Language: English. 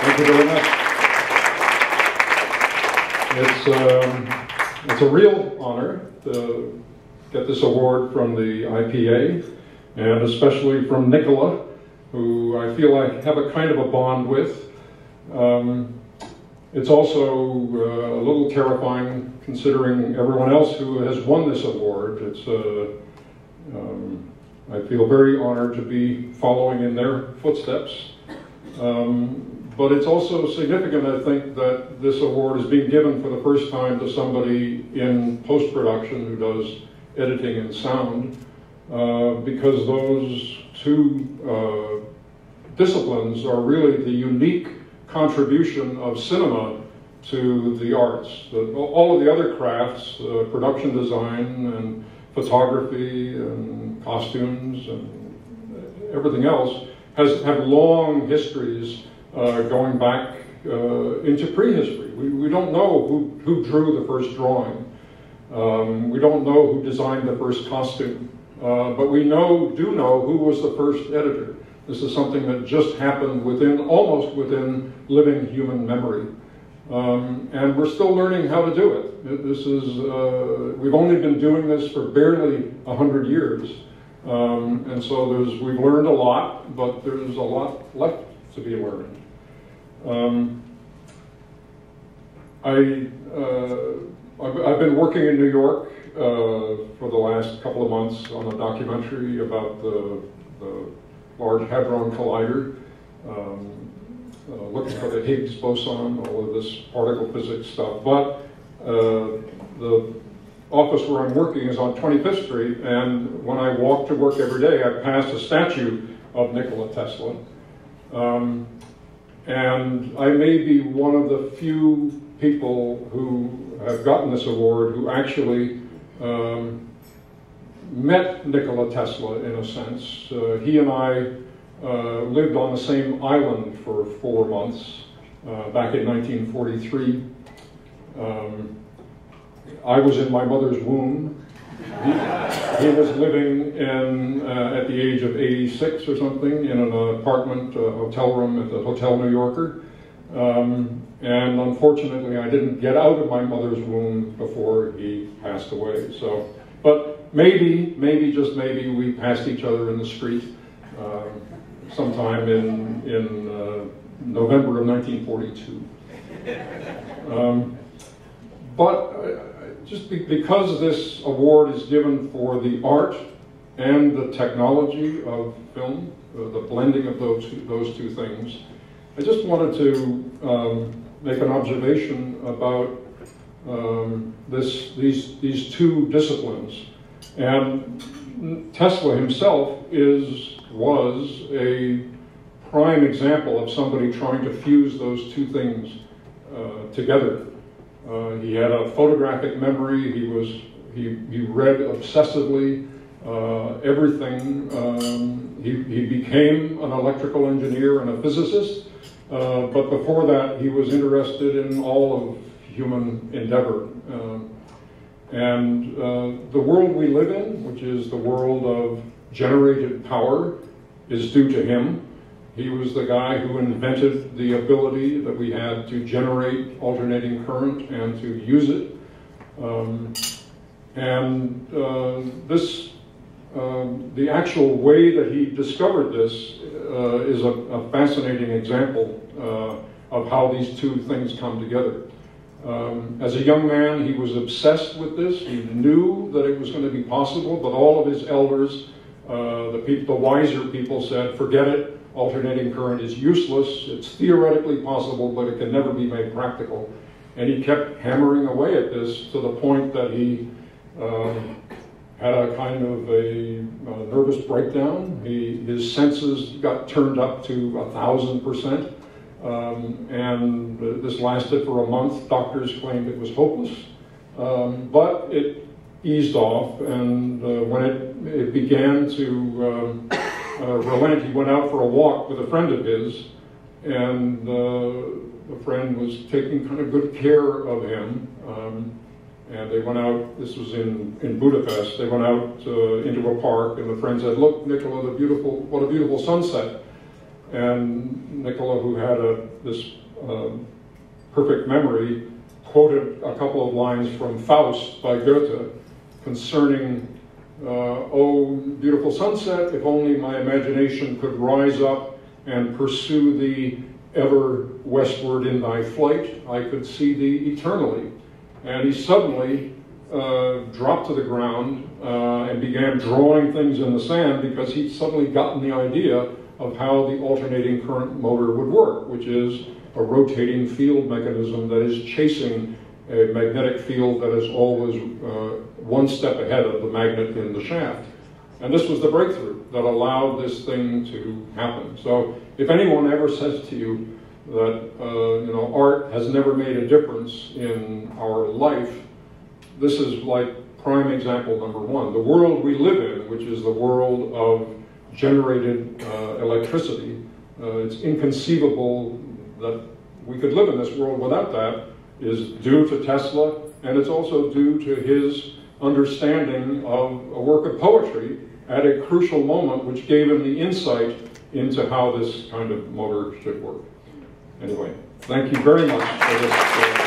Thank you very much. It's a real honor to get this award from the IPA, and especially from Nicola, who I feel I have a kind of a bond with. It's also a little terrifying considering everyone else who has won this award. I feel very honored to be following in their footsteps. But it's also significant, I think, that this award is being given for the first time to somebody in post-production who does editing and sound, because those two disciplines are really the unique contribution of cinema to the arts. All of the other crafts, production design and photography and costumes and everything else, have long histories going back into prehistory. We don't know who drew the first drawing. We don't know who designed the first costume. But we do know who was the first editor. This is something that just happened almost within living human memory. And we're still learning how to do it. We've only been doing this for barely 100 years. And so we've learned a lot, but there's a lot left to be learned. I've been working in New York for the last couple of months on a documentary about the Large Hadron Collider, looking for the Higgs boson, all of this particle physics stuff. But the office where I'm working is on 25th Street, and when I walk to work every day, I pass a statue of Nikola Tesla. And I may be one of the few people who have gotten this award who actually met Nikola Tesla, in a sense. He and I lived on the same island for 4 months back in 1943. I was in my mother's womb. He was living at the age of 86 or something in an apartment, hotel room at the Hotel New Yorker. And unfortunately, I didn't get out of my mother's womb before he passed away. But maybe, just maybe, we passed each other in the street sometime in November of 1942. Just because this award is given for the art and the technology of film, the blending of those two things, I just wanted to make an observation about these two disciplines. And Tesla himself was a prime example of somebody trying to fuse those two things together. He had a photographic memory. He read obsessively everything. He became an electrical engineer and a physicist, but before that he was interested in all of human endeavor. And the world we live in, which is the world of generated power, is due to him. He was the guy who invented the ability that we had to generate alternating current and to use it. The actual way that he discovered this is a fascinating example of how these two things come together. As a young man, he was obsessed with this. He knew that it was going to be possible, but all of his elders, the wiser people, said, forget it. Alternating current is useless. It's theoretically possible, but it can never be made practical. And he kept hammering away at this to the point that he had a kind of a nervous breakdown. His senses got turned up to 1,000%. And this lasted for a month. Doctors claimed it was hopeless. But it eased off, and when it began to relent, he went out for a walk with a friend of his, and the friend was taking kind of good care of him. And they went out, this was in Budapest, they went out into a park, and the friend said, look, Nicola, what a beautiful sunset. And Nicola, who had this perfect memory, quoted a couple of lines from Faust by Goethe concerning, oh, beautiful sunset, if only my imagination could rise up and pursue thee ever westward in thy flight, I could see thee eternally. And he suddenly dropped to the ground and began drawing things in the sand because he'd suddenly gotten the idea of how the alternating current motor would work, which is a rotating field mechanism that is chasing a magnetic field that is always one step ahead of the magnet in the shaft. And this was the breakthrough that allowed this thing to happen. So if anyone ever says to you that you know, art has never made a difference in our life, this is like prime example number one. The world we live in, which is the world of generated electricity, it's inconceivable that we could live in this world without that, is due to Tesla, and it's also due to his understanding of a work of poetry at a crucial moment, which gave him the insight into how this kind of motor should work. Anyway, thank you very much for this.